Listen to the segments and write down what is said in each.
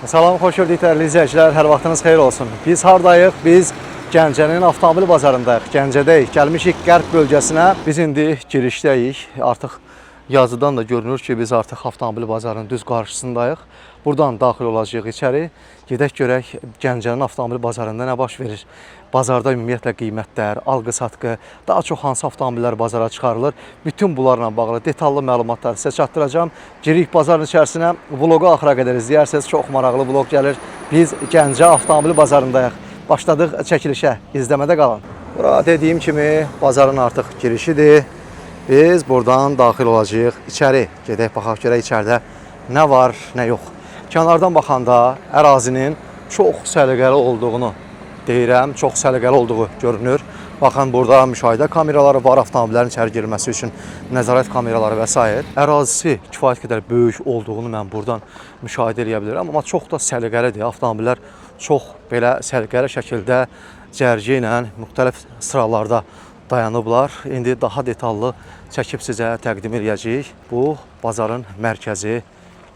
Salam, xoş gördük dəyərli izləyicilər, hər vaxtınız xeyir olsun. Biz hardayıq? Biz Gəncənin avtomobil bazarındayıq, Gəncədəyik. Gəlmişik Qərb bölgəsinə. Biz indi girişdəyik. Artıq yazıdan da görünür ki, biz artıq avtomobil bazarının düz qarşısındayıq. Buradan daxil olacağıq içəri. Gedək görək Gəncənin avtomobil bazarında nə baş verir. Bazarda ümumiyyətlə qiymətlər, alqı-satqı, daha çox hansı avtomobillər bazara çıxarılır. Bütün bunlarla bağlı detallı məlumatları sizə çatdıracağım. Girik bazarın içərisinə, vlogu axıra qədər izləyərsiniz. Çox maraqlı vlog gəlir. Biz Gəncə avtomobil bazarındayıq. Başladıq çəkilişə. İzləmədə qalın. Bura dediyim kimi bazarın artıq girişidir. Biz buradan daxil olacağıq içəri. Gedək baxaq görək içəridə nə var, nə yox. Kənardan baxanda ərazinin çox səliqəli olduğunu deyirəm, çox səliqəli olduğu görünür. Baxın, burada müşahidə kameraları var, avtomobillərin içəri girilməsi üçün nəzarət kameraları və s. Ərazisi kifayət qədər böyük olduğunu mən buradan müşahidə edə bilirəm, amma çox da səliqəlidir. Avtomobillər çox belə səliqəli şəkildə cərgə ilə müxtəlif sıralarda dayanıblar. İndi daha detallı çəkib sizə təqdim edəcəyik. Bu, bazarın mərkəzi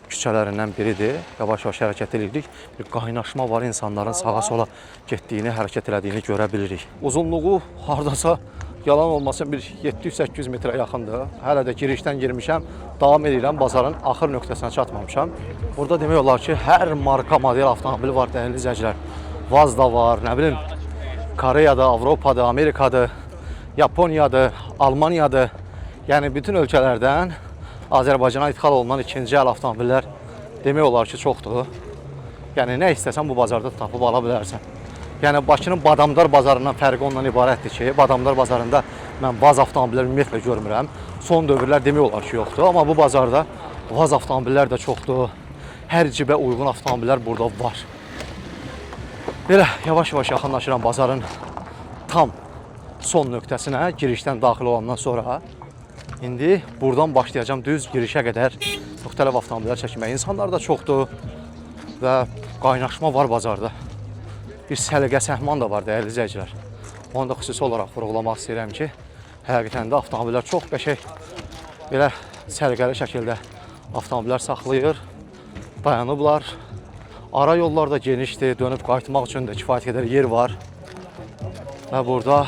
küçələrindən biridir. Yavaş-yavaş hərəkət edirik. Bir qaynaşma var, insanların sağa-sola getdiyini, hərəkət elədiyini görə bilirik. Uzunluğu hardasa yalan olmasın bir 700-800 metrə yaxındır. Hələ də girişdən girmişəm, davam edirəm, bazarın axır nöqtəsinə çatmamışam. Burada demək olar ki, hər marka model avtomobil var, dəyərli izləyicilər. Vaz da var, nə bilim, Koreyadır, Avropadır, Amerikadır, Yaponiyadır, Almaniyadır. Yəni bütün ölkələrdən Azərbaycana idxal olunan ikinci əl avtomobillər demək olar ki, çoxdur. Yəni nə istəsən bu bazarda tapıb ala bilərsən. Yəni Bakının Badamdar bazarından fərqi ondan ibarətdir ki, Badamdar bazarında mən Vaz avtomobilləri ümumiyyətlə görmürəm. Son dövrlər demək olar ki, yoxdur. Amma bu bazarda Vaz avtomobillər də çoxdur. Hər cibə uyğun avtomobillər burada var. Belə yavaş-yavaş yaxınlaşıram bazarın tam son nöqtəsinə, girişdən daxil olandan sonra. İndi buradan başlayacağım düz girişə qədər müxtəlif avtomobillər çəkməyə. İnsanlar da çoxdur və qaynaşma var bazarda. Bir səliqə səhman da var, dəyərli izləyicilər. Onu da xüsusi olaraq vurğulamaq istəyirəm ki, həqiqətən də avtomobillər çox qəşəng, belə səliqəli şəkildə avtomobillər saxlayır, dayanıblar. Ara yollar da genişdir, dönüb qayıtmaq üçün də kifayət qədər yer var. Və burada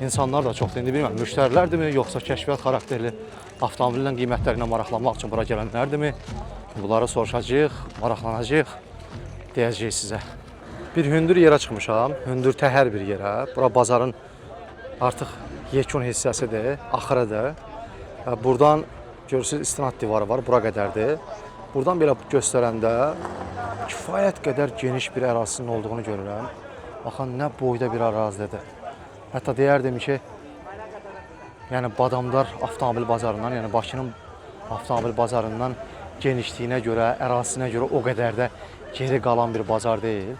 İnsanlar da çoxdur. İndi bilməm, müştərilərdirmi, yoxsa kəşfiyyat xarakterli avtomobillə qiymətlərinə maraqlanmaq üçün bura gələnlərdirmi? Bunları soruşacağıq, maraqlanacağıq, deyəcəyik sizə. Bir hündür yerə çıxmışam, hündür təhər bir yerə. Bura bazarın artıq yekun hissəsidir, axırıdır. Buradan görürsünüz istinad divarı var, bura qədərdir. Buradan belə göstərəndə kifayət qədər geniş bir ərazisinin olduğunu görürəm. Baxın, nə boyda bir ərazidir. Hətta deyərdim ki, yəni Badamdar avtomobil bazarından, yəni Bakının avtomobil bazarından genişliyinə görə, ərazisinə görə o qədər də geri qalan bir bazar deyil.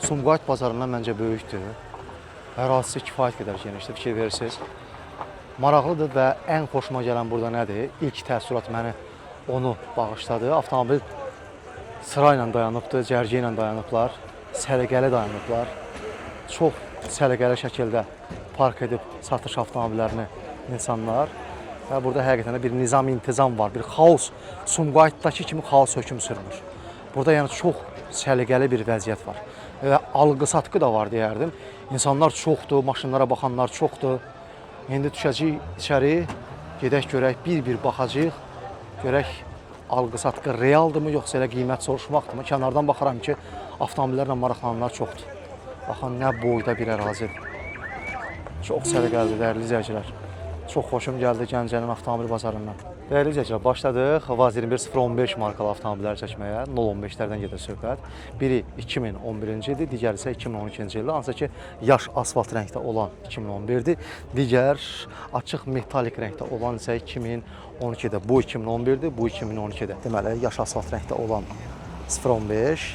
Sumqayıt bazarından məncə böyükdür. Ərazisi kifayət qədər genişdir, fikir verirsiniz. Maraqlıdır və ən xoşuma gələn burada nədir? İlk təəssürat məni onu bağışladı. Avtomobil sırayla dayanıbdır, cərgə ilə dayanıblar, səliqəli dayanıblar. Çox səliqəli şəkildə park edib satış avtomobillərini insanlar. Və burada həqiqətən bir nizam-intizam var, bir xaos, Sumqayıtdakı kimi xaos hökm sürmür. Burada yəni çox səliqəli bir vəziyyət var. Və alqı-satqı da var deyərdim. İnsanlar çoxdur, maşınlara baxanlar çoxdur. İndi düşəcəyik içəri, gedək görək, bir-bir baxacağıq, görək alqı-satqı realdırmı, yoxsa elə qiymət soruşmaqdırmı? Kənardan baxaram ki, avtomobillərlə maraqlananlar çoxdur. Baxın, nə boyda bir ərazidir. Çox səliqəlidir, dəyərli izləyicilər. Çox xoşum gəldi Gəncənin avtomobil bazarından. Dəyərli izləyicilər, başladıq Vaz 21015 markalı avtomobilləri çəkməyə. 015-lərdən gedir söhbət. Biri 2011-ci ildir, digəri isə 2012-ci ildir. Hansı ki, yaş asfalt rəngdə olan 2011-dir. Digər açıq metalik rəngdə olan isə 2012-dir. Bu 2011-dir, bu 2012-dir. Deməli, yaş asfalt rəngdə olan 015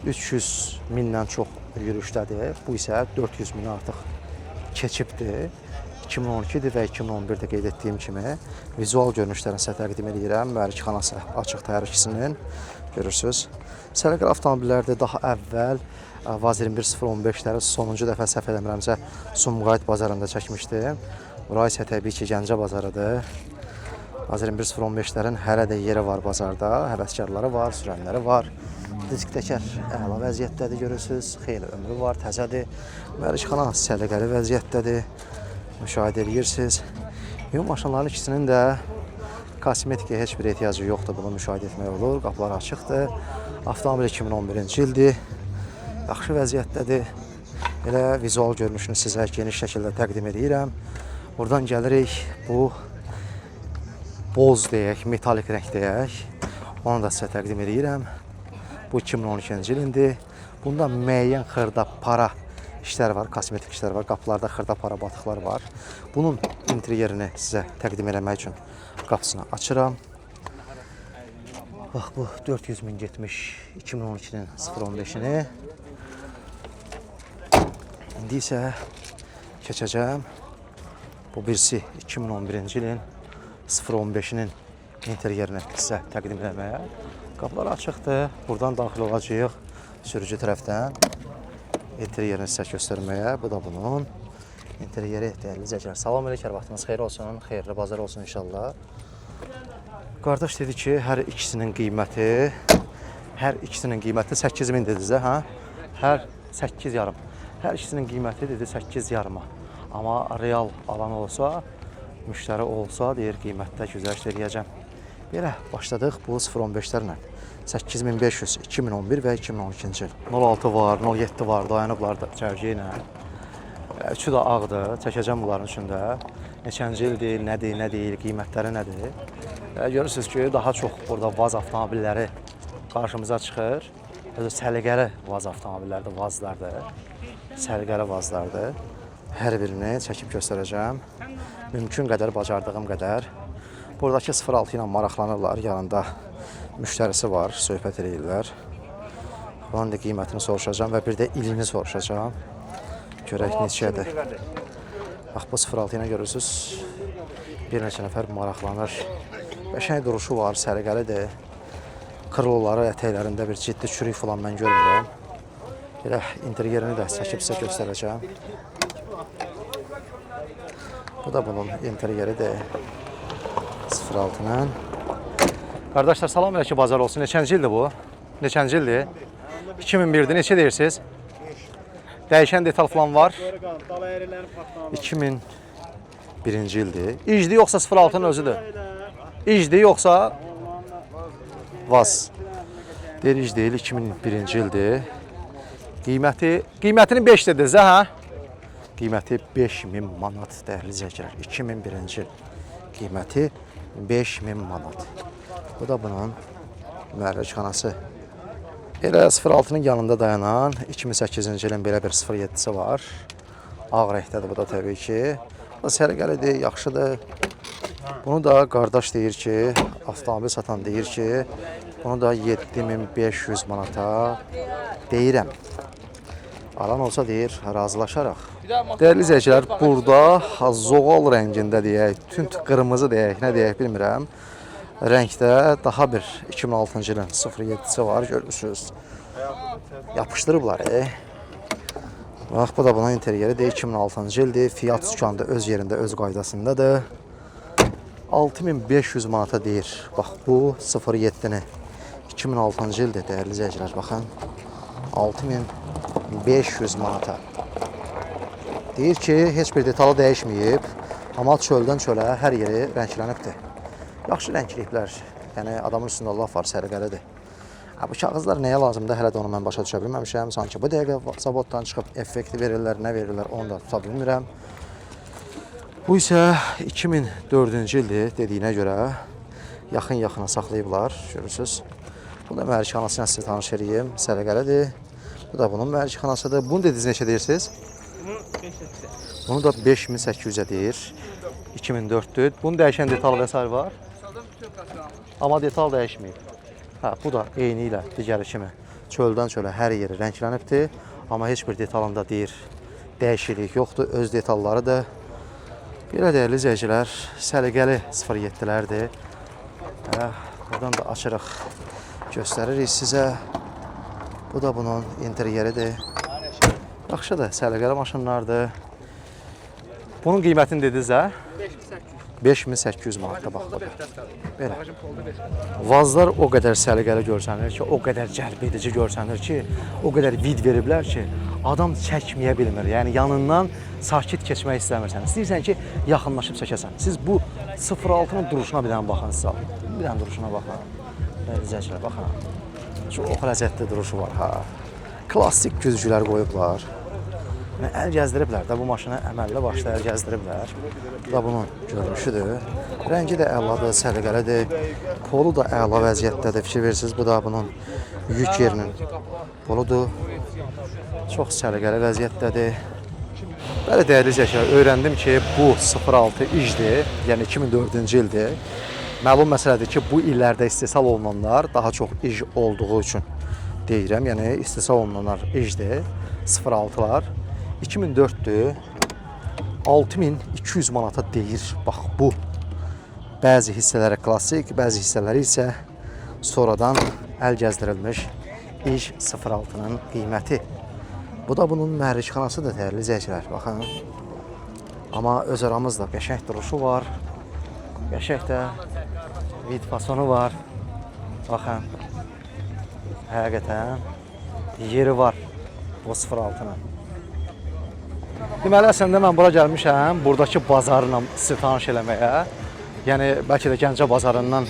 300 mindən çox yürüyüşdədir. Bu isə 400 min artıq keçibdir. 2012-dir və 2011-də qeyd etdiyim kimi vizual görünüşlərini sizə təqdim edirəm. Mühərrikxanası açıq təyyarəsinin görürsünüz. Səliqəli avtomobillərdə daha əvvəl Vaz 21015-ləri sonuncu dəfə səhv eləmirəmsə Sumqayıt bazarında çəkmişdim. Bura isə təbii ki, Gəncə bazarıdır. Vaz 21015-lərin hələ də yeri var bazarda, həvəskarları var, sürənləri var. Disk təkər əla vəziyyətdədir görürsünüz. Xeyli ömrü var, təzədir. Mərcixana səliqəli vəziyyətdədir. Müşahidə edirsiniz. Yun maşınların ikisinin də kosmetikaya heç bir ehtiyacı yoxdur. Bunu müşahidə etmək olur. Qapılar açıqdır. Avtomobil 2011-ci ildir. Yaxşı vəziyyətdədir. Elə vizual görünüşünü sizə geniş şəkildə təqdim edirəm. Buradan gəlirik bu boz deyək, metalik rəng deyək. Onu da sizə təqdim edirəm. Bu 2012-ci ilindir. Bunda müəyyən xırda para işlər var, kosmetik işlər var. Qapılarda xırda para batıqlar var. Bunun interyerini sizə təqdim eləmək üçün qapısını açıram. Bax bu 400.000 getmiş 2012-nin 015-ini. İndi isə keçəcəm. Bu birisi 2011-ci ilin 015-nin interyerini sizə təqdim eləməyə. Qapılar açıqdır. Buradan daxil olacağıq sürücü tərəfdən interyerini sizə göstərməyə. Bu da bunun interyeri dəyərli izləyicilər. Salam əleykum, vaxtınız xeyir olsun, xeyirli bazar olsun inşallah. Qardaş dedi ki, hər ikisinin qiyməti 8.000 dediniz də, hə? Hər 8,5. Hər ikisinin qiyməti dedi 8,5. Amma real alan olsa, müştəri olsa, deyir qiymətdə güzəşt eləyəcəm. Belə başladıq bu 015-lərlə. 8500, 2011 və 2012-ci il. 06 var, 07 var, dayanıblar da cərgə ilə. Üçü də ağdır, çəkəcəm bunların içində. Neçənci ildir, nə deyil, qiymətləri nədir. Görürsünüz ki, daha çox burada vaz avtomobilləri qarşımıza çıxır. Özü səliqəli vaz avtomobillərdir, vazlardır. Səliqəli vazlardır. Hər birini çəkib göstərəcəm. Mümkün qədər, bacardığım qədər. Buradakı 06 ilə maraqlanırlar, yanında müştərisi var, söhbət edirlər. Onun da qiymətini soruşacağım və bir də ilini soruşacağım. Görək neçədir. Bax bu 06 ilə görürsünüz, bir neçə nəfər maraqlanır. Qəşəng duruşu var, səliqəlidir. Krılları, ətəklərində bir ciddi çürük falan mən görmürəm. Elə interyerini də çəkib sizə göstərəcəm. Bu da bunun interyeridir. 06-nın. Qardaşlar, salam əleykum, bazar olsun. Neçənci ildir bu? Neçənci ildir? 2001-dir. Neçə deyirsiniz? Dəyişən detal falan var. 2001-ci ildir. İcdi yoxsa 06-nın özüdür? İcdi yoxsa vaz. Deyir ic deyil, 2001-ci ildir. Qiymətini 5 dediniz, hə? Qiyməti 5000 manat dəyərli izləyicilər. 2001-ci il. Qiyməti 5000 manat. Bu da bunun mərcixanası. Elə 06-nın yanında dayanan 2008-ci ilin belə bir 07-si var. Ağ rəngdədir bu da təbii ki. Bu da səliqəlidir, yaxşıdır. Bunu da qardaş deyir ki, avtomobil satan deyir ki, bunu da 7500 manata deyirəm. Alan olsa deyir, razılaşaraq. Dəyərli izləyicilər, burada zoğal rəngində deyək, tünd qırmızı deyək, nə deyək bilmirəm. Rəngdə daha bir 2006-cı ilin 07-si var, görürsünüz. Yapışdırıblar. Bax, bu da bunun interyeri de 2006-cı ildir. Fiyat sükanı da öz yerində, öz qaydasındadır. 6500 manata deyir. Bax, bu 07-ni 2006-cı ildir, dəyərli izləyicilər, baxın. 6500 manata. Deyir ki, heç bir detalı dəyişməyib, amma çöldən çölə hər yeri rənglənibdir. Yaxşı rəngləyiblər, yəni adamın üstündə Allah var, səliqəlidir. Bu kağızlar nəyə lazımdır, hələ də onu mən başa düşə bilməmişəm. Sanki bu dəqiqə zavoddan çıxıb effekti verirlər, nə verirlər, onu da tuta bilmirəm. Bu isə 2004-cü ildir dediyinə görə yaxın-yaxına saxlayıblar, görürsünüz. Bu da mərcixanasıyla sizə tanış edeyim, səliqəlidir. Bu da bunun mərcixanasıdır. Bunu dediniz neçə deyirsiniz? Bunu da 5800-ə deyir. 2004-dür. Bunun dəyişən detal və s. var. Amma detal dəyişməyib. Bu da eyni ilə digəri kimi çöldən çölə hər yeri rənglənibdir. Amma heç bir detalında deyir dəyişiklik yoxdur. Öz detallarıdır. Belə dəyərli izləyicilər, səliqəli 07-lərdir. Buradan da açırıq, göstəririk sizə. Bu da bunun interyeridir. Yaxşıdır, səliqəli maşınlardır. Bunun qiymətini dediniz, hə? 5800 manatda bax burada. Belə. Vazlar o qədər səliqəli görsənir ki, o qədər cəlb edici görsənir ki, o qədər vid veriblər ki, adam çəkməyə bilmir. Yəni yanından sakit keçmək istəmirsən. İstəyirsən ki, yaxınlaşıb çəkəsən. Siz bu 06-nın duruşuna bir dənə baxın sizə. Bir dənə duruşuna baxın. Rizəcilər, baxın. Çox ləzzətli duruşu var, ha. Klassik güzgülər qoyublar. Əl gəzdiriblər də, bu maşına əməlli başda əl gəzdiriblər. Bu da bunun görünüşüdür. Rəngi də əladır, səliqəlidir. Polu da əla vəziyyətdədir, fikir verirsiniz. Bu da bunun yük yerinin poludur. Çox səliqəli vəziyyətdədir. Bəli, dəyərli izləyicilər, öyrəndim ki, bu 06 icdir, yəni 2004-cü ildir. Məlum məsələdir ki, bu illərdə istehsal olunanlar daha çox ic olduğu üçün deyirəm. Yəni istehsal olunanlar icdir, 06-lar. 2004-dür, 6200 manata deyir. Bax bu, bəzi hissələri klassik, bəzi hissələri isə sonradan əl gəzdirilmiş ic 06-nın qiyməti. Bu da bunun mühərrikxanasıdır, dəyərli izləyicilər, baxın. Amma öz aramızda qəşəng duruşu var, qəşəng də vid fasonu var. Baxın, həqiqətən yeri var bu 06-nın. Deməli, əslində mən bura gəlmişəm, buradakı bazarla sizi tanış eləməyə. Yəni, bəlkə də Gəncə bazarından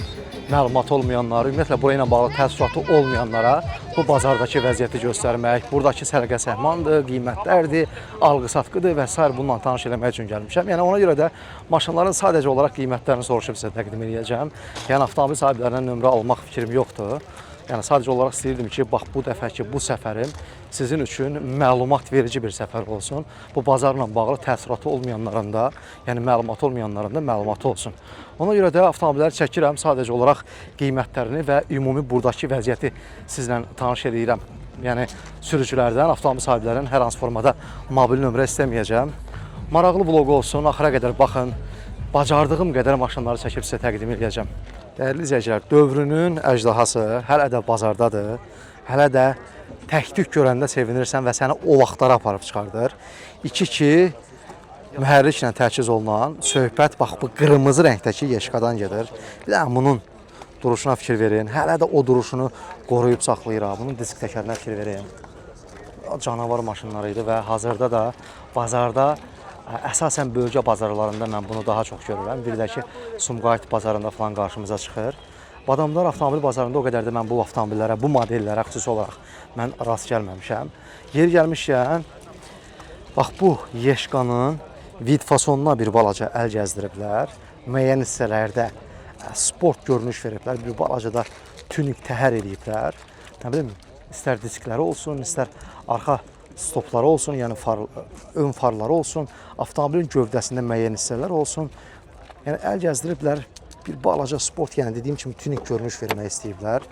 məlumat olmayanları, ümumiyyətlə buraya ilə bağlı təəssüratı olmayanlara bu bazardakı vəziyyəti göstərmək, buradakı səliqə səhmandır, qiymətlərdir, alqı-satqıdır və s. bununla tanış eləmək üçün gəlmişəm. Yəni, ona görə də maşınların sadəcə olaraq qiymətlərini soruşub sizə təqdim edəcəm. Yəni, avtomobil sahiblərindən nömrə almaq fikrim yoxdur. Yəni, sadəcə olaraq istəyirdim ki, bax, bu dəfəki bu səfərim sizin üçün məlumat verici bir səfər olsun. Bu bazarla bağlı təəssüratı olmayanların da, yəni məlumat olmayanların da məlumatı olsun. Ona görə də avtomobilləri çəkirəm, sadəcə olaraq qiymətlərini və ümumi buradakı vəziyyəti sizlə tanış edirəm. Yəni, sürücülərdən, avtomobil sahiblərinin hər hansı formada mobil nömrə istəməyəcəm. Maraqlı vloq olsun, axıra qədər baxın, bacardığım qədər maşınları çəkib sizə təqdim edəcəm. Dəyərli izləyicilər, dövrünün əjdahası hələ də bazardadır. Hələ də tək-tük görəndə sevinirsən və səni o vaxtlara aparıb çıxardır. 2-2 mühərriklə təchiz olunan söhbət bax bu qırmızı rəngdəki Yeşkadan gedir. Bir də bunun duruşuna fikir verin. Hələ də o duruşunu qoruyub saxlayır. Bunun disk təkərinə fikir verin. Canavar maşınları idi və hazırda da bazarda əsasən bölgə bazarlarında mən bunu daha çox görürəm. Bir də ki, Sumqayıt bazarında falan qarşımıza çıxır. Badamdar avtomobil bazarında o qədər də mən bu avtomobillərə, bu modellərə xüsusi olaraq mən rast gəlməmişəm. Yer gəlmişkən, bax bu Yeşkanın vid fasonuna bir balaca əl gəzdiriblər. Müəyyən hissələrdə sport görünüş veriblər. Bir balaca da tunik təhər ediblər. Nə bilim, istər diskləri olsun, istər arxa stopları olsun, yəni ön farları olsun, avtomobilin gövdəsində müəyyən hissələr olsun. Yəni əl gəzdiriblər, bir balaca sport, yəni dediyim kimi tunik görünüş vermək istəyiblər.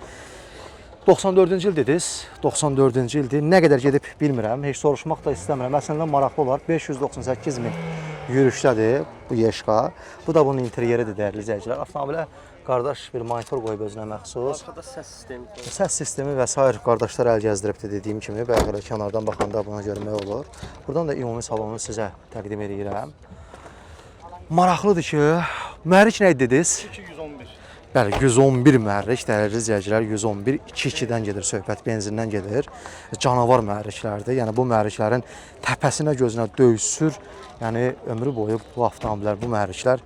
94-cü il dediniz, 94-cü ildir. Nə qədər gedib bilmirəm, heç soruşmaq da istəmirəm. Əslində maraqlı olar, 598 min yürüşdədir bu Yeşka. Bu da bunun interyeridir, dəyərli izləyicilər. Avtomobilə qardaş bir monitor qoyub özünə məxsus. Arkada səs sistemi. Səs sistemi və s. qardaşlar əl gəzdiribdir dediyim kimi. Bəli, kənardan baxanda buna görmək olur. Buradan da ümumi salonu sizə təqdim edirəm. Maraqlıdır ki, mühərrik nə dediniz? 211. Bəli, 111 mühərrik, dəyərli izləyicilər, 111, 2-2-dən gedir söhbət, benzindən gedir. Canavar mühərriklərdir. Yəni bu mühərriklərin təpəsinə, gözünə döysür. Yəni ömrü boyu bu avtomobillər, bu mühərriklər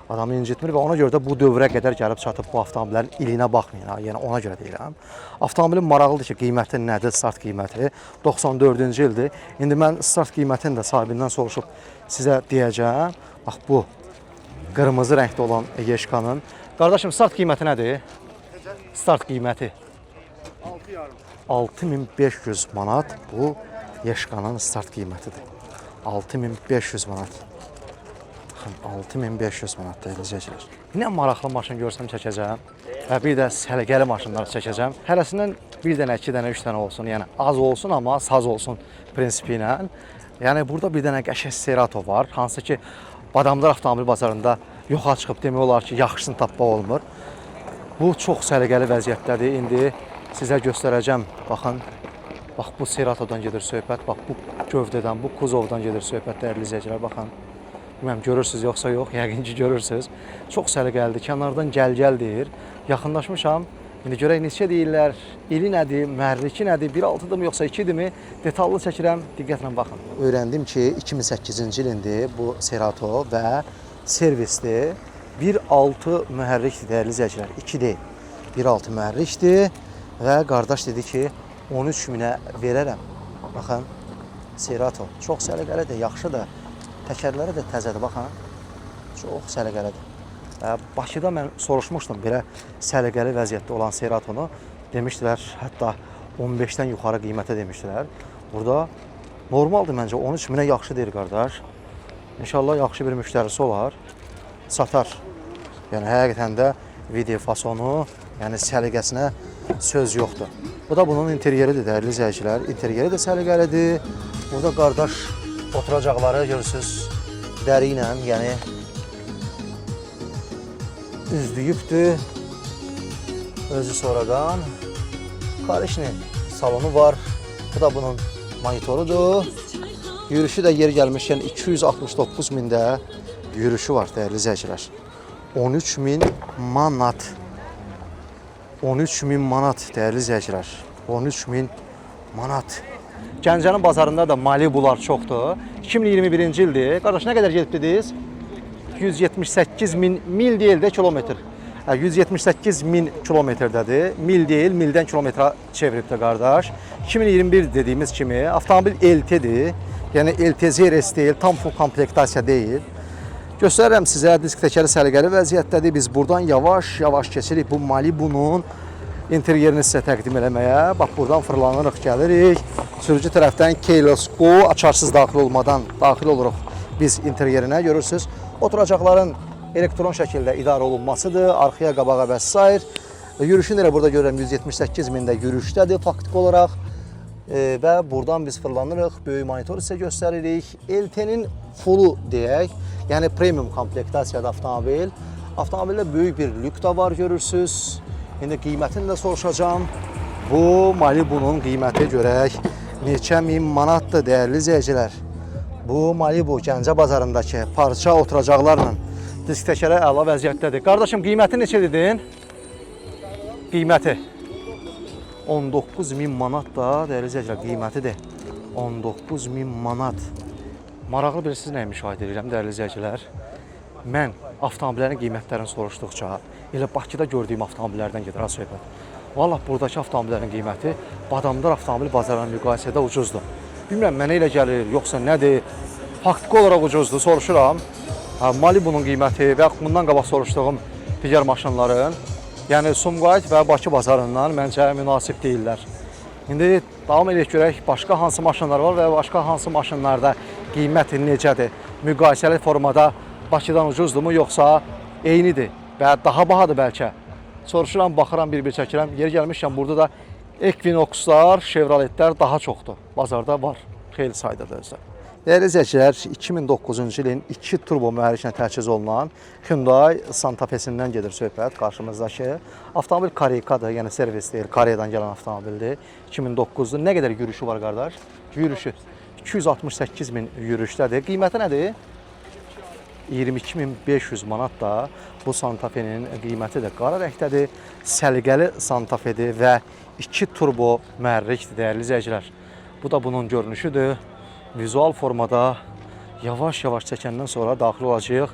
adamı incitmir və ona görə də bu dövrə qədər gəlib çatıb bu avtomobillərin ilinə baxmayın. Yəni ona görə deyirəm. Avtomobilin maraqlıdır ki, qiyməti nədir, start qiyməti 94-cü ildir. İndi mən start qiymətini də sahibindən soruşub sizə deyəcəm. Bax bu qırmızı rəngdə olan Yeşkanın. Qardaşım, start qiyməti nədir? Start qiyməti 6500 manat bu Yeşkanın start qiymətidir. 6500 manat. 6500 manat deyiləcəklər. Nə maraqlı maşın görsəm çəkəcəm və bir də səliqəli maşınları çəkəcəm. Hərəsindən bir dənə, 2 dənə, 3 dənə olsun. Yəni az olsun, amma saz olsun prinsipi ilə. Yəni burada bir dənə qəşəng Serato var. Hansı ki, Badamdar avtomobil bazarında yoxa çıxıb demək olar ki, yaxşısını tapmaq olmur. Bu çox səliqəli vəziyyətdədir. İndi sizə göstərəcəm. Baxın, bax bu Seratodan gedir söhbət. Bax bu gövdədən, bu kuzovdan gedir söhbət, dəyərli izləyicilər. Baxın. Bilməm görürsüz yoxsa yox, yəqin ki görürsüz. Çox səliqəlidir. Kənardan gəl deyir. Yaxınlaşmışam. İndi görək neçə deyirlər, ili nədir, mühərriki nədir, 1.6-dırmı yoxsa 2-dirmi? Detallı çəkirəm, diqqətlə baxın. Öyrəndim ki, 2008-ci ildir bu Cerato və servisdir. 1.6 mühərrikdir dəyərli izləyicilər, 2 deyil. 1.6 mühərrikdir və qardaş dedi ki, 13.000-ə verərəm. Baxın, Cerato çox səliqəlidir, yaxşıdır. Təkərləri də təzədir, baxın. Çox səliqəlidir. Bakıda mən soruşmuşdum belə səliqəli vəziyyətdə olan Ceratonu. Demişdilər, hətta 15-dən yuxarı qiymətə demişdilər. Burada normaldır məncə, 13.000-ə yaxşı deyir qardaş. İnşallah yaxşı bir müştərisi olar, satar. Yəni həqiqətən də video fasonu, yəni səliqəsinə söz yoxdur. Bu da bunun interyeridir dəyərli izləyicilər. İnteryeri də səliqəlidir. Burada qardaş oturacaqları görürsünüz dəri ilə, yəni üzdüyübdür. Özü sonradan. Karışni salonu var. Bu da bunun monitorudur. Yürüyüşü də yeri gəlmişkən 269.000-də yürüyüşü var dəyərli izləyicilər. 13.000 manat. 13.000 manat dəyərli izləyicilər. 13.000 manat. Gəncənin bazarında da Malibular çoxdur. 2021-ci ildir. Qardaş, nə qədər gedib dediniz? 178.000 mil deyil də kilometr. 178.000 kilometrdədir. Mil deyil, mildən kilometrə çeviribdir qardaş. 2021 dediyimiz kimi avtomobil LT-dir. Yəni LT ZRS deyil, tam full komplektasiya deyil. Göstərirəm sizə, disk təkəri səliqəli vəziyyətdədir. Biz buradan yavaş-yavaş keçirik bu Malibunun interyerini sizə təqdim eləməyə. Bax, buradan fırlanırıq, gəlirik. Sürücü tərəfdən keyless go, açarsız daxil olmadan daxil oluruq biz interyerinə, görürsünüz. Oturacaqların elektron şəkildə idarə olunmasıdır, arxaya, qabağa və s. Yürüyüşünü elə burada görürəm, 178.000-də yürüyüşdədir faktiki olaraq. Və buradan biz fırlanırıq, böyük monitor sizə göstəririk. LT-nin fullu deyək, yəni premium komplektasiyada avtomobil. Avtomobildə böyük bir lük da var, görürsünüz. İndi qiymətini də soruşacağım. Bu Malibunun qiyməti görək neçə min manatdır dəyərli izləyicilər. Bu Malibu Gəncə bazarındakı parça oturacaqlarla disk təkərə əla vəziyyətdədir. Qardaşım, qiyməti neçə dedin? Qiyməti 19.000 manat da dəyərli izləyicilər, qiymətidir 19.000 manat. Maraqlı bilirsiniz nəyi müşahidə edirəm dəyərli izləyicilər? Mən avtomobillərin qiymətlərini soruşduqca elə Bakıda gördüyüm avtomobillərdən gedir söhbət. Vallahi buradakı avtomobillərin qiyməti Badamdar avtomobil bazarına müqayisədə ucuzdur. Bilmirəm, mənə elə gəlir, yoxsa nədir? Faktiki olaraq ucuzdur, soruşuram. Malibunun qiyməti və bundan qabaq soruşduğum digər maşınların, yəni Sumqayıt və Bakı bazarından məncə münasib deyirlər. İndi davam edək görək, başqa hansı maşınlar var və başqa hansı maşınlarda qiyməti necədir? Müqayisəli formada Bakıdan ucuzdurmu, yoxsa eynidir və daha bahadır bəlkə? Soruşuram, baxıram, bir-bir çəkirəm. Yeri gəlmişkən burada da Equinoxlar, Chevroletlər daha çoxdur. Bazarda var, xeyli saydadır özlər. Dəyərli izləyicilər, 2009-cu ilin 2 turbo mühərriklə təchiz olunan Hyundai Santa Fe-sindən gedir söhbət qarşımızdakı. Avtomobil Kareykadır, yəni servis deyil, Koreyadan gələn avtomobildir. 2009-dur. Nə qədər yürüyüşü var qardaş? Yürüyüşü 268.000 yürüyüşdədir. Qiyməti nədir? 22.500 manat da bu Santa Fe-nin qiyməti də qara rəngdədir. Səliqəli Santa Fe-dir və 2 turbo mühərrikdir dəyərli izləyicilər. Bu da bunun görünüşüdür. Vizual formada yavaş-yavaş çəkəndən sonra daxil olacağıq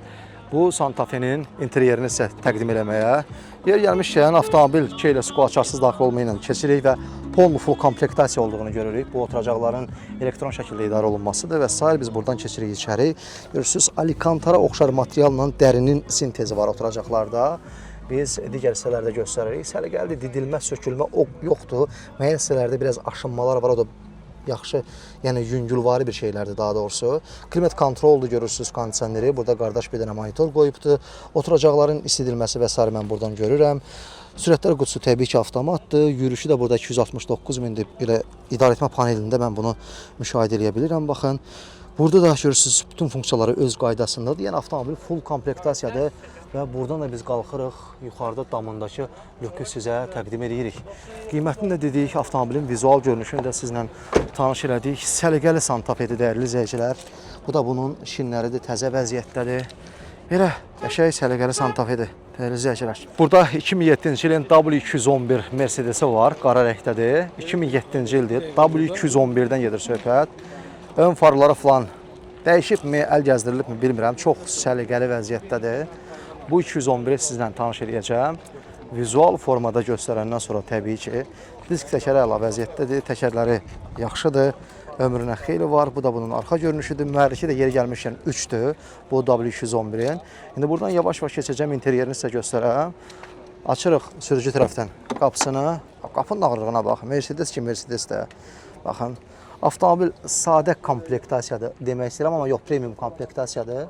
bu Santa Fe-nin interyerini sizə təqdim eləməyə. Yer gəlmişkən avtomobil keyless go, açarsız daxil olma ilə keçirik və full komplektasiya olduğunu görürük. Bu oturacaqların elektron şəkildə idarə olunmasıdır və s. Biz buradan keçirik içəri. Görürsünüz, Alikantara oxşar materialla dərinin sintezi var oturacaqlarda. Biz digər hissələrdə göstəririk. Səliqəli didilmə, sökülmə yoxdur. Müəyyən hissələrdə biraz aşınmalar var, o da yaxşı, yəni yüngülvari bir şeylərdir daha doğrusu. Klimat kontroldur, görürsünüz kondisioneri. Burada qardaş bir dənə monitor qoyubdur. Oturacaqların istidilməsi və s. mən buradan görürəm. Sürətlər qutusu təbii ki avtomatdır. Yürüyüşü də burada 269.000-dir. Elə idarəetmə panelində mən bunu müşahidə edə bilirəm. Baxın, burada da görürsünüz bütün funksiyaları öz qaydasındadır. Yəni avtomobil full komplektasiyadır. və buradan da biz qalxırıq, yuxarıda damındakı lükü sizə təqdim edirik. Qiymətini də dedik, avtomobilin vizual görünüşünü də sizlə tanış elədik. Səliqəli Santa Fe-dir, dəyərli izləyicilər. Bu da bunun şinləridir, təzə vəziyyətdədir. Belə qəşəng səliqəli Santa Fe-dir, dəyərli izləyicilər. Burada 2007-ci ilin W211 Mercedes-i var, qara rəngdədir. 2007-ci ildir, W211-dən gedir söhbət. Ön farları falan dəyişibmi, əl gəzdirilibmi bilmirəm. Çox səliqəli vəziyyətdədir. Bu 211-i sizlə tanış edəcəm. Vizual formada göstərəndən sonra təbii ki, disk təkəri əla vəziyyətdədir. Təkərləri yaxşıdır. Ömrünə xeyli var. Bu da bunun arxa görünüşüdür. Mühərriki də yeri gəlmişkən 3-dür. Bu W211-in. İndi buradan yavaş-yavaş keçəcəm, interyerini sizə göstərəm. Açırıq sürücü tərəfdən qapısını. Qapının ağırlığına bax. Mercedes ki, Mercedes də. Baxın. Avtomobil sadə komplektasiyadır demək istəyirəm, amma yox, premium komplektasiyadır.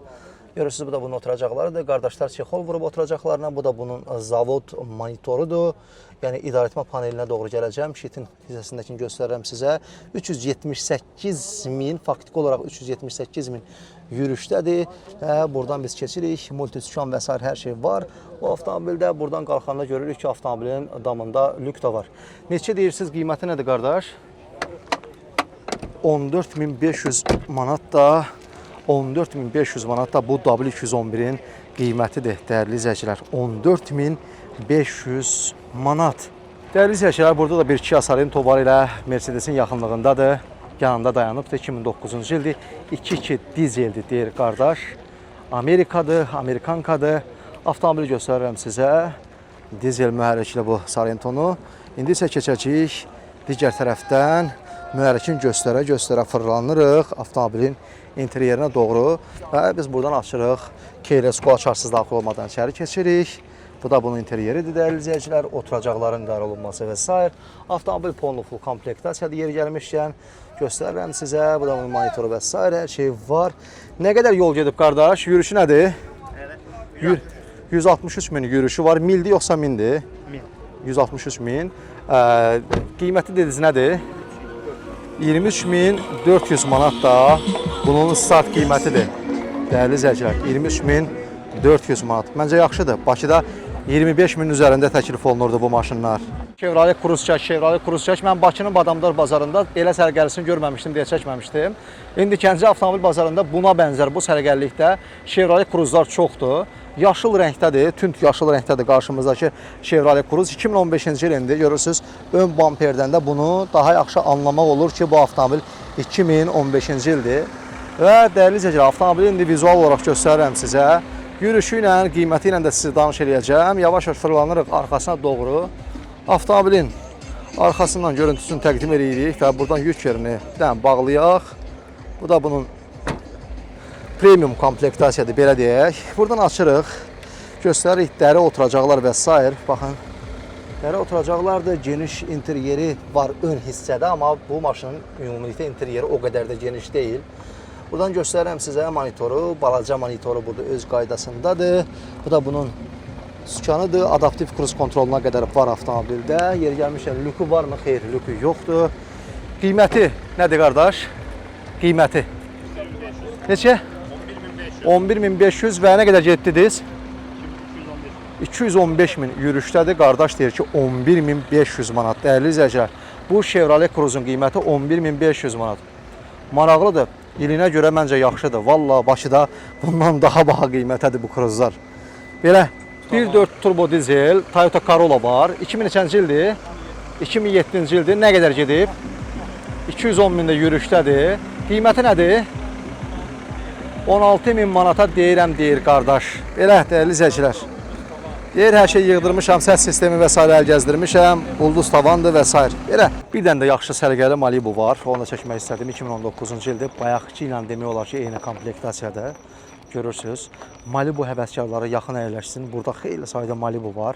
Görürsünüz, bu da bunun oturacaqlarıdır. Qardaşlar çexol vurub oturacaqlarına. Bu da bunun zavod monitorudur. Yəni, idarəetmə panelinə doğru gələcəm. Şitin hissəsindəkini göstərirəm sizə. 378 min, faktiki olaraq 378 min yürüşdədir. Buradan biz keçirik. Multisükan və s. hər şey var. Bu avtomobildə buradan qalxanda görürük ki, avtomobilin damında lük də var. Neçə deyirsiniz, qiyməti nədir, qardaş? 14.500 manat da 14.500 manat da bu W211-in qiymətidir, dəyərli izləyicilər. 14.500 manat. Dəyərli izləyicilər, burada da bir Kia Sorento var ilə Mercedes-in yaxınlığındadır. Yanında dayanıbdır, 2009-cu ildir. 2.2 dizeldir, deyir qardaş. Amerikadır, Amerikankadır. Avtomobili göstərirəm sizə. Dizel mühərrikli bu Sorentonu. İndi isə keçəcəyik digər tərəfdən. Mühərrikin göstərə-göstərə fırlanırıq avtomobilin interyerinə doğru və biz buradan açırıq. Keylesko açarsız daxil olmadan içəri keçirik. Bu da bunun interyeridir, dəyərli izləyicilər. Oturacaqların idarə olunması və s. Avtomobil polnu full komplektasiyadır, yeri gəlmişkən göstərirəm sizə. Bu da bunun monitoru və s. hər şey var. Nə qədər yol gedib, qardaş? Yürüşü nədir? 163 min yürüşü var. Mildir yoxsa mindir? 163 min. Qiyməti dediniz nədir? 23.400 manat da bunun start qiymətidir. Dəyərli izləyicilər, 23.400 manat. Məncə yaxşıdır. Bakıda 25 min üzərində təklif olunurdu bu maşınlar. Chevrolet Cruze. Mən Bakının Badamdar bazarında elə sərgəlisini görməmişdim deyə çəkməmişdim. İndi Gəncə avtomobil bazarında buna bənzər bu sərgəlilikdə Chevrolet Cruze'lar çoxdur. Yaşıl rəngdədir, tünd yaşıl rəngdədir qarşımızdakı Chevrolet Cruze. 2015-ci ilində görürsünüz, ön bamperdən də bunu daha yaxşı anlamaq olur ki, bu avtomobil 2015-ci ildir. Və dəyərli izləyicilər, avtomobili indi vizual olaraq göstərirəm sizə. Yürüşü ilə, qiyməti ilə də sizi danış edəcəm. Yavaş-yavaş fırlanırıq arxasına doğru. Avtomobilin arxasından görüntüsünü təqdim edirik və buradan yük yerini bağlayaq. Bu da bunun premium komplektasiyadır, belə deyək. Buradan açırıq, göstəririk dəri oturacaqlar və s. Baxın, dəri oturacaqlardır, geniş interyeri var ön hissədə, amma bu maşının ümumilikdə interyeri o qədər də geniş deyil. Buradan göstərirəm sizə monitoru, balaca monitoru burada öz qaydasındadır. Bu da bunun sükanıdır, adaptiv kruz kontroluna qədər var avtomobildə. Yeri gəlmişlər, lükü varmı? Xeyr, lükü yoxdur. Qiyməti nədir, qardaş? Qiyməti? Neçə? 11.500 və nə qədər getdiniz? 215 min yürüşdədir. Qardaş deyir ki, 11.500 manat. Dəyərli izləyicilər, bu Chevrolet Cruze'un qiyməti 11.500 manat. Maraqlıdır. İlinə görə məncə yaxşıdır. Vallahi Bakıda bundan daha baha qiymətədir bu Cruze'lar. Belə 1.4 turbo dizel Toyota Corolla var. 2002-ci ildir. 2007-ci ildir. Nə qədər gedib? 210 mində yürüşdədir. Qiyməti nədir? 16.000 manata deyirəm, deyir qardaş. Belə, dəyərli izləyicilər. Deyir, hər şey yığdırmışam, səs sistemi və s. əl gəzdirmişəm, ulduz tavandır və s. Belə, bir dənə də yaxşı səliqəli Malibu var. Onu da çəkmək istədim. 2019-cu ildir. Bayaqki ilə demək olar ki, eyni komplektasiyadır. Görürsünüz. Malibu həvəskarları yaxın əyləşsin. Burada xeyli sayda Malibu var.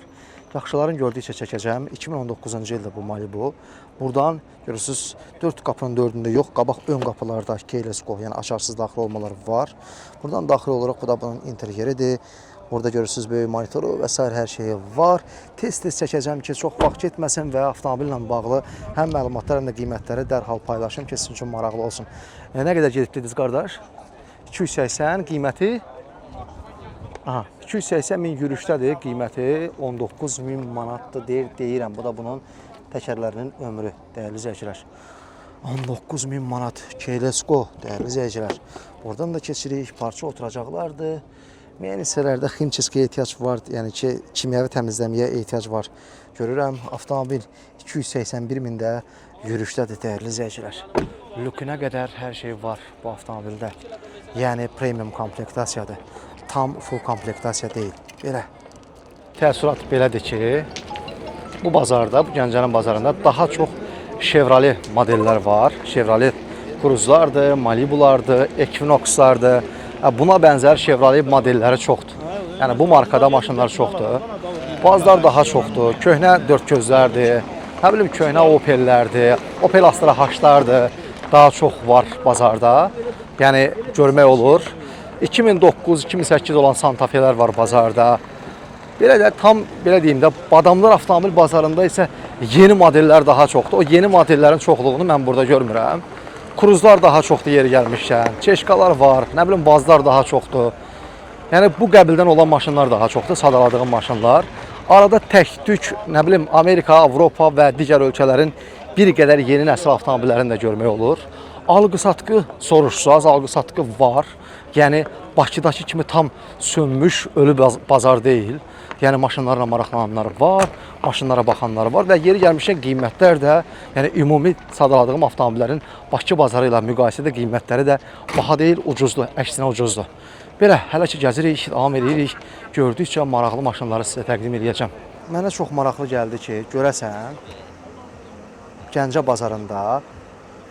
Yaxşıların gördükcə çəkəcəm. 2019-cu ildə bu Malibu. Buradan görürsünüz 4 qapının 4-ündə yox, qabaq ön qapılarda Keylesko, yəni açarsız daxil olmaları var. Buradan daxil olaraq bu da bunun interyeridir. Burada görürsünüz böyük monitoru və s. hər şey var. Tez-tez çəkəcəm ki, çox vaxt getməsin və avtomobillə bağlı həm məlumatlar, həm də qiymətləri dərhal paylaşım ki, sizin üçün maraqlı olsun. Nə qədər gedibdiniz qardaş? 280, qiyməti Aha, 280 min yürüşdədir, qiyməti 19 min manatdır deyirəm. Bu da bunun təkərlərinin ömrü, dəyərli izləyicilər. 19 min manat Kelesko, dəyərli izləyicilər. Buradan da keçirik, parça oturacaqlardır. Müəyyən hissələrdə ximçiskiyə ehtiyac var, yəni ki, kimyəvi təmizləməyə ehtiyac var. Görürəm, avtomobil 281 mində yürüşdədir, dəyərli izləyicilər. Lükünə qədər hər şey var bu avtomobildə. Yəni premium komplektasiyadır. Tam full komplektasiya deyil. Belə. Təəssürat belədir ki, bu bazarda, bu Gəncənin bazarında daha çox Chevrolet modellər var. Chevrolet Cruze'lardır, Malibu'lardır, Equinox'lardır. Buna bənzər Chevrolet modelləri çoxdur. Yəni bu markada maşınlar çoxdur. Bazlar daha çoxdur. Köhnə dördgözlərdir. Nə bilim köhnə Opel'lərdir. Opel Astra H-lardır. Daha çox var bazarda. Yəni görmək olur. 2009-2008 olan Santa Fe'lər var bazarda. Belə də tam belə deyim də Badamlar avtomobil bazarında isə yeni modellər daha çoxdur. O yeni modellərin çoxluğunu mən burada görmürəm. Cruzlar daha çoxdur yeri gəlmişkən. Çeşkalar var, nə bilim bazlar daha çoxdur. Yəni bu qəbildən olan maşınlar daha çoxdur, sadaladığım maşınlar. Arada tək-tük, nə bilim Amerika, Avropa və digər ölkələrin bir qədər yeni nəsil avtomobillərini də görmək olur. Alqı-satqı soruşsaz, alqı-satqı var. Yəni Bakıdakı kimi tam sönmüş, ölü bazar deyil. Yəni maşınlarla maraqlananlar var, maşınlara baxanlar var və yeri gəlmişkən qiymətlər də, yəni ümumi sadaladığım avtomobillərin Bakı bazarı ilə müqayisədə qiymətləri də baha deyil, ucuzdur, əksinə ucuzdur. Belə, hələ ki gəzirik, davam edirik, gördükcə maraqlı maşınları sizə təqdim edəcəm. Mənə çox maraqlı gəldi ki, görəsən, Gəncə bazarında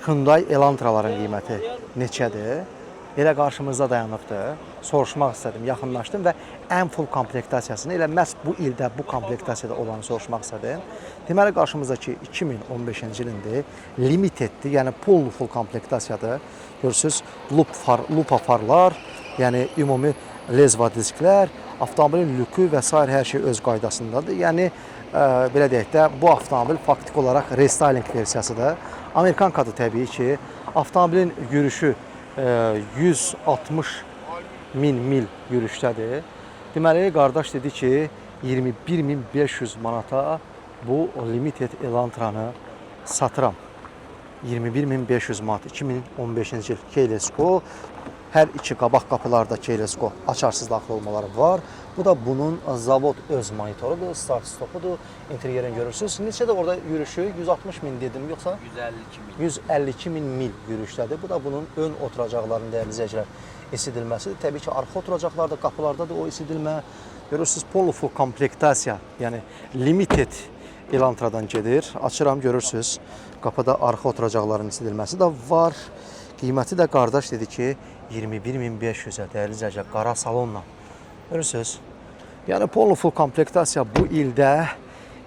Hyundai Elantraların qiyməti neçədir? Elə qarşımızda dayanıbdır. Soruşmaq istədim, yaxınlaşdım və ən full komplektasiyasını, elə məhz bu ildə bu komplektasiyada olanı soruşmaq istədim. Deməli, qarşımızdakı 2015-ci ilindir, limiteddir, yəni full komplektasiyadır. Görürsünüz, lupa farlar, yəni ümumi lezva disklər, avtomobilin lükü və s. hər şey öz qaydasındadır. Yəni, belə deyək də, bu avtomobil faktik olaraq restyling versiyasıdır. Amerikankadır təbii ki, avtomobilin yürüşü 160 min mil yürüşdədir. Deməli, qardaş dedi ki, 21.500 manata bu limited Elantranı satıram. 21.500 manat, 2015-ci il Kelesko. Hər iki qabaq qapılarda Kelesko açarsız daxil olmaları var. Bu da bunun zavod öz monitorudur, start stopudur. Interyerini görürsünüz. Neçə də orada yürüşü? 160 min dedim, yoxsa? 152 min mil yürüşdədir. Bu da bunun ön oturacaqlarının dəyərli izləyicilər isidilməsidir. Təbii ki, arxa oturacaqlarda, qapılarda da o isidilmə. Görürsünüz, full komplektasiya, yəni limited Elantradan gedir. Açıram, görürsünüz. Qapıda arxa oturacaqların isidilməsi də var. Qiyməti də qardaş dedi ki, 21.500-ə dəyərli izləyicilər, qara salonla. Görürsünüz? Yəni, full komplektasiya bu ildə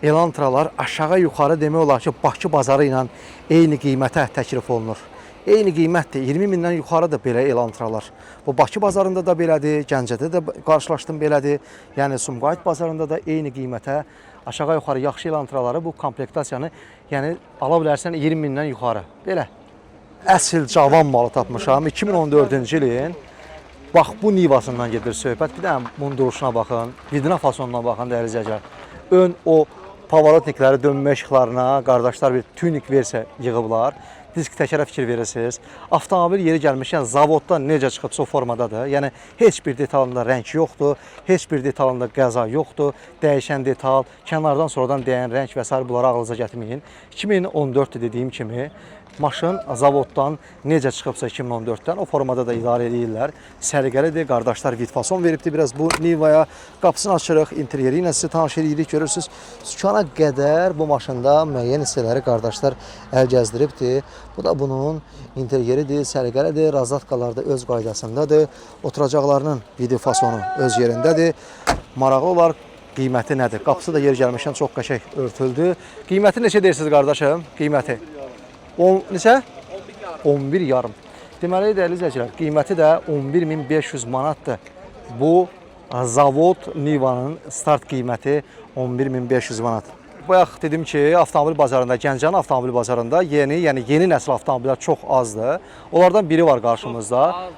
Elantralar aşağı-yuxarı demək olar ki, Bakı bazarı ilə eyni qiymətə təklif olunur. Eyni qiymətdir, 20 mindən yuxarıdır belə Elantralar. Bu Bakı bazarında da belədir, Gəncədə də qarşılaşdım belədir. Yəni, Sumqayıt bazarında da eyni qiymətə aşağı-yuxarı yaxşı Elantraları bu komplektasiyanı yəni, ala bilərsən 20 mindən yuxarı. Belə. Əsil cavan malı tapmışam. 2014-cü ilin bax bu Nivasından gedir söhbət. Bir də bunun duruşuna baxın, vidina fasonuna baxın dəyərli izləyicilər. Ön o pavarotnikləri dönmə işıqlarına qardaşlar bir tunik versiya yığıblar. Disk təkərə fikir verirsiniz. Avtomobil yeri gəlmişkən zavoddan necə çıxıbsa o formadadır. Yəni heç bir detalında rəng yoxdur, heç bir detalında qəza yoxdur. Dəyişən detal, kənardan sonradan dəyən rəng və s. bunları ağlınıza gətirməyin. 2014 dediyim kimi maşın zavoddan necə çıxıbsa 2014-dən o formada da idarə edirlər. Səliqəlidir, qardaşlar vidfason veribdir biraz bu Nivaya. Qapısını açırıq, interyeri ilə sizi tanış edirik, görürsünüz. Sükana qədər bu maşında müəyyən hissələri qardaşlar əl gəzdiribdir. Bu da bunun interyeridir, səliqəlidir, razatkalarda öz qaydasındadır. Oturacaqlarının vidfasonu öz yerindədir. Marağı olar, qiyməti nədir? Qapısı da yer gəlmişən çox qəşəng örtüldü. Qiyməti neçə deyirsiniz qardaşım? Qiyməti? Neçə? 11 yarım. Deməli, dəyərli izləyicilər, qiyməti də 11.500 manatdır. Bu zavod Niva'nın start qiyməti 11.500 manat. bayaq dedim ki, avtomobil bazarında, Gəncənin avtomobil bazarında yeni nəsil avtomobillər çox azdır. Onlardan biri var qarşımızda.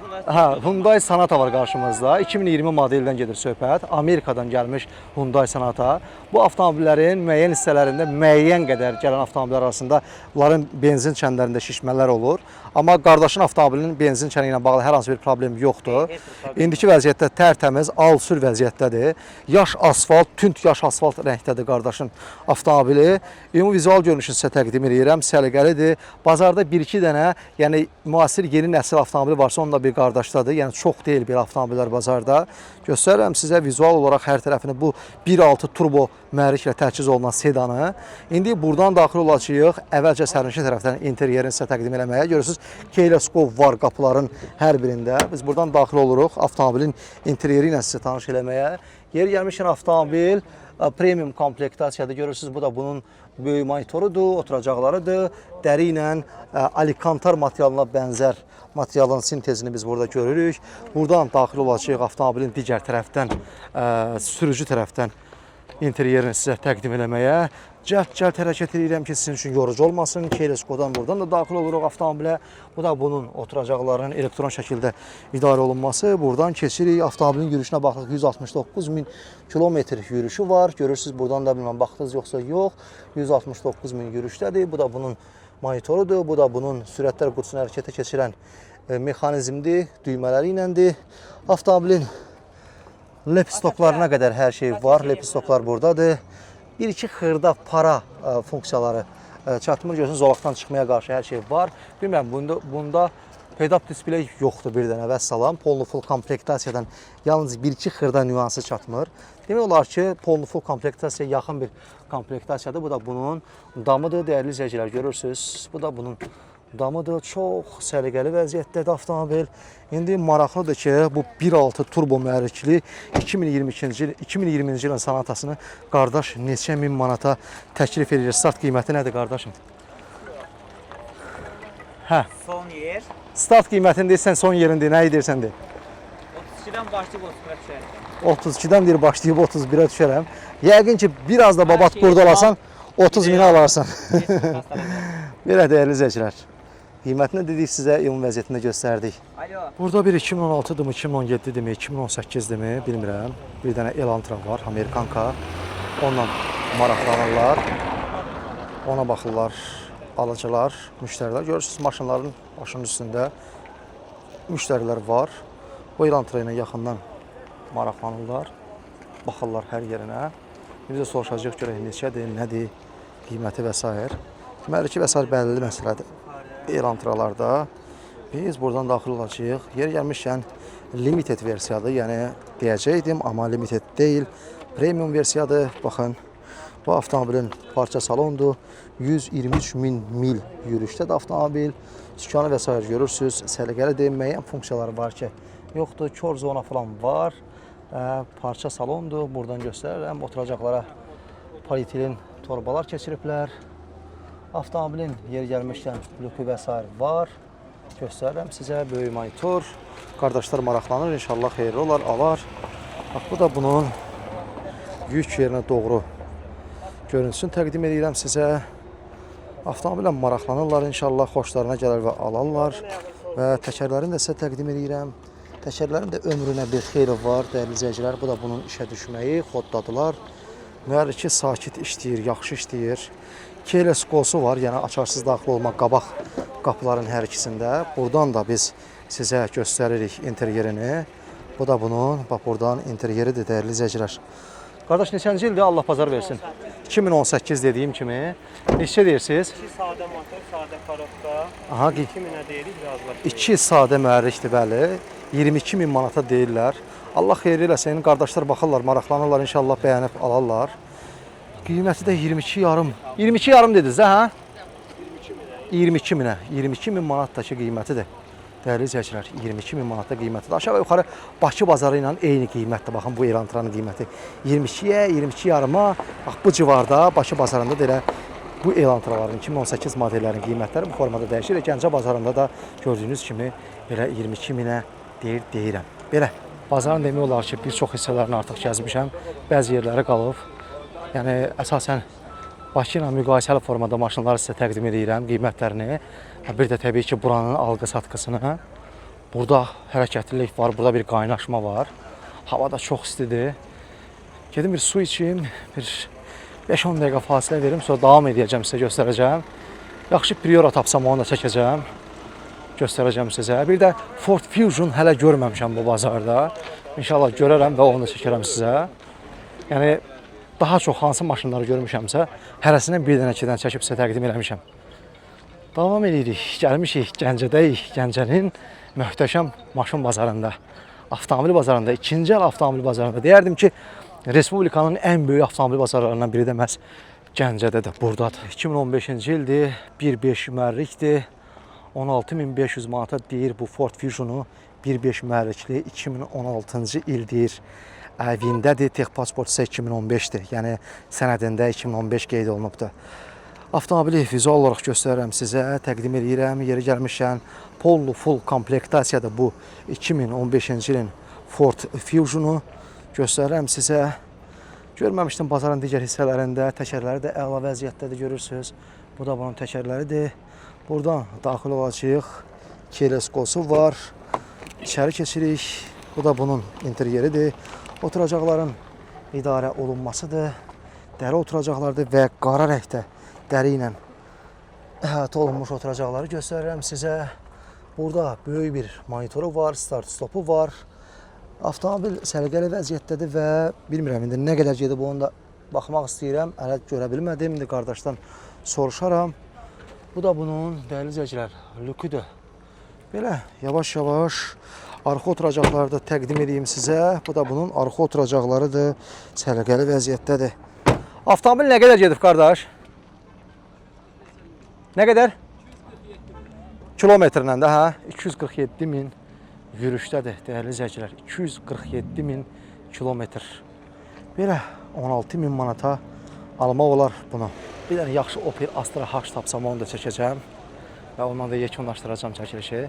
Hyundai Sonata var qarşımızda. 2020 modeldən gedir söhbət. Amerikadan gəlmiş Hyundai Sonata. Bu avtomobillərin müəyyən hissələrində müəyyən qədər gələn avtomobillər arasında bunların benzin çənlərində şişmələr olur. Amma qardaşın avtomobilinin benzin çəni ilə bağlı hər hansı bir problem yoxdur. İndiki vəziyyətdə tərtəmiz, al-sür vəziyyətdədir. Yaş asfalt, tünd yaş asfalt rəngdədir qardaşın avtomobili. Ümumi vizual görünüşünü sizə təqdim edirəm. Səliqəlidir. Bazarda 1-2 dənə, yəni müasir yeni nəsil avtomobili varsa, onunla bir qardaşdadır. Yəni çox deyil belə avtomobillər bazarda. Göstərirəm sizə vizual olaraq hər tərəfini bu 1.6 turbo mühərriklə təchiz olunan sedanı. İndi buradan daxil olacağıq. Əvvəlcə sərnişin tərəfdən interyerini sizə təqdim eləməyə. Görürsünüz, Keyleskop var qapıların hər birində. Biz buradan daxil oluruq avtomobilin interyeri ilə sizə tanış eləməyə. Yer gəlmişkən avtomobil premium komplektasiyadır. Görürsünüz, bu da bunun böyük monitorudur, oturacaqlarıdır. Dəri ilə alikantar materialına bənzər materialın sintezini biz burada görürük. Buradan daxil olacağıq avtomobilin digər tərəfdən, sürücü tərəfdən interyerini sizə təqdim eləməyə. Cəld hərəkət edirəm ki, sizin üçün yorucu olmasın. Keyleskopdan buradan da daxil oluruq avtomobilə. Bu da bunun oturacaqlarının elektron şəkildə idarə olunması. Buradan keçirik. Avtomobilin yürüyüşünə baxdıq. 169.000 kilometr yürüyüşü var. Görürsünüz, buradan da bilməm baxdınız yoxsa yox. 169.000 yürüyüşdədir. Bu da bunun monitorudur. Bu da bunun sürətlər qutusunu hərəkətə keçirən mexanizmdir. Düymələri iləndir. Avtomobilin lepistoklarına qədər hər şey var. Lepistoklar buradadır. Bir-iki xırda para funksiyaları çatmır. Görürsünüz, zolaqdan çıxmaya qarşı hər şey var. Bilməm, bunda head-up display yoxdur bir dənə, vəssalam. Polnu full komplektasiyadan yalnız bir-iki xırda nüansı çatmır. Demək olar ki, polnu full komplektasiya yaxın bir komplektasiyadır. Bu da bunun damıdır, dəyərli izləyicilər, görürsünüz. Bu da bunun damıdır. Çox səliqəli vəziyyətdədir avtomobil. İndi maraqlıdır ki, bu 1.6 turbo mühərrikli 2020-ci ilin Sonatasını qardaş neçə min manata təklif edir. Start qiyməti nədir qardaşım? Hə. Son yer. Start qiymətini deyirsən, son yerində nə edirsən de? 32-dən başlayıb 31-ə düşərəm. 32-dən deyir başlayıb 31-ə düşərəm. Yəqin ki, biraz da babat burada olasan 30 minə alarsan. Belə dəyərli izləyicilər. Qiymətini dedik sizə, ümumi vəziyyətində göstərdik. Alo. Burada bir 2016-dırmı, 2017-dirmi, 2018-dirmi bilmirəm. Bir dənə Elantra var, Amerikanka. Onunla maraqlanırlar. Ona baxırlar alıcılar, müştərilər. Görürsünüz, maşınların başının üstündə müştərilər var. O Elantra ilə yaxından maraqlanırlar. Baxırlar hər yerinə. Biz də soruşacağıq görək neçədir, nədir, qiyməti və s. Deməli ki, və s. bəlli məsələdir. Elantralarda biz buradan daxil olacağıq. Yer gəlmişkən limited versiyadır, yəni deyəcəkdim, amma limited deyil. Premium versiyadır. Baxın, bu avtomobilin parça salondur. 123.000 mil yürüyüşdədir avtomobil. Sükanı və s. görürsünüz. Səliqəlidir, müəyyən funksiyaları var ki, yoxdur. Kör zona falan var. Parça salondur. Buradan göstərirəm. Oturacaqlara polietilin torbalar keçiriblər. Avtomobilin yer gəlmişkən luku və s. var. Göstərirəm sizə, böyük monitor. Qardaşlar maraqlanır, inşallah xeyirli olar, alar. Bax, bu da bunun yük yerinə doğru görüntüsünü təqdim edirəm sizə. Avtomobillə maraqlanırlar, inşallah xoşlarına gələr və alarlar. Və təkərlərini də sizə təqdim edirəm. Təkərlərin də ömrünə bir xeyri var, dəyərli izləyicilər. Bu da bunun işə düşməyi, xoddadılar. Mühərriki sakit işləyir, yaxşı işləyir. Keyleskosu var, yəni açarsız daxil olma qabaq qapıların hər ikisində. Buradan da biz sizə göstəririk interyerini. Bu da bunun, bax buradan interyeridir dəyərli izləyicilər. Qardaş, neçənci ildir, Allah pazar versin? 2018 dediyim kimi. Neçə deyirsiniz? 2 sadə motor, sadə karotka. Aha, 2000-ə deyirik, razılaşırıq. 2 sadə mühərrikdir, bəli. 22.000 manata deyirlər. Allah xeyir eləsin, qardaşlar baxırlar, maraqlanırlar, inşallah bəyənib alarlar. Qiyməti də 22,5. 22,5 dediniz, hə? 22.000-ə. 22.000 manat da ki, qiymətidir. Dəyərli izləyicilər, 22.000 manatda qiymətidir. Aşağı və yuxarı Bakı bazarı ilə eyni qiymətdir. Baxın, bu Elantranın qiyməti 22-yə, 22,5-a. Bax, bu civarda Bakı bazarında da elə bu Elantraların 2018 modellərin qiymətləri bu formada dəyişir. Gəncə bazarında da gördüyünüz kimi elə 22.000-ə deyirəm. Belə, bazarın demək olar ki, bir çox hissələrini artıq gəzmişəm. Bəzi yerləri qalıb. Yəni əsasən Bakı ilə müqayisəli formada maşınları sizə təqdim edirəm, qiymətlərini. Bir də təbii ki, buranın alqı-satqısını. Burada hərəkətlilik var, burada bir qaynaşma var. Hava da çox istidir. Gedim bir su içeyim, bir 5-10 dəqiqə fasilə verim, sonra davam edəcəm, sizə göstərəcəm. Yaxşı Priora tapsam onu da çəkəcəm, göstərəcəm sizə. Bir də Ford Fusion hələ görməmişəm bu bazarda. İnşallah görərəm və onu da çəkərəm sizə. Yəni, daha çox hansı maşınları görmüşəmsə, hərəsindən bir dənə, 2 dənə çəkib sizə təqdim eləmişəm. Davam edirik, gəlmişik Gəncədəyik, Gəncənin möhtəşəm maşın bazarında, avtomobil bazarında, ikinci əl avtomobil bazarında. Deyərdim ki, Respublikanın ən böyük avtomobil bazarlarından biri də məhz Gəncədədir, buradadır. 2015-ci ildir, 1.5 mühərrikdir, 16.500 manata deyir bu Ford Fusionu, 1.5 mühərrikli 2016-cı ildir. Əvindədir, texpasport isə 2015-dir, yəni sənədində 2015 qeyd olunubdur. Avtomobili vizual olaraq göstərirəm sizə, təqdim edirəm, yeri gəlmişkən Polo full komplektasiyada bu 2015-ci ilin Ford Fusionu göstərirəm sizə. Görməmişdim bazarın digər hissələrində, təkərləri də əla vəziyyətdədir, görürsünüz. Bu da bunun təkərləridir. Buradan daxil olacağıq, kileskosu var, içəri keçirik. Bu da bunun interyeridir. Oturacaqların idarə olunmasıdır. Dəri oturacaqlardır və qara rəngdə dəri ilə əhatə olunmuş oturacaqları göstərirəm sizə. Burada böyük bir monitoru var, start-stopu var. Avtomobil səliqəli vəziyyətdədir və bilmirəm, indi nə qədər gedib onu da baxmaq istəyirəm. Hələ görə bilmədim, indi qardaşdan soruşaram. Bu da bunun, dəyərli izləyicilər, lükudur. Belə yavaş-yavaş arxa oturacaqları da təqdim edeyim sizə. Bu da bunun arxa oturacaqlarıdır, səliqəli vəziyyətdədir. Avtomobil nə qədər gedib qardaş? Nə qədər? Kilometrlə də, hə? 247 min yürüşdədir, dəyərli izləyicilər. 247 min kilometr. Belə 16 min manata almaq olar bunu. Bir dənə yaxşı Opel Astra H tapsam onu da çəkəcəm və ondan da yekunlaşdıracağım çəkilişi.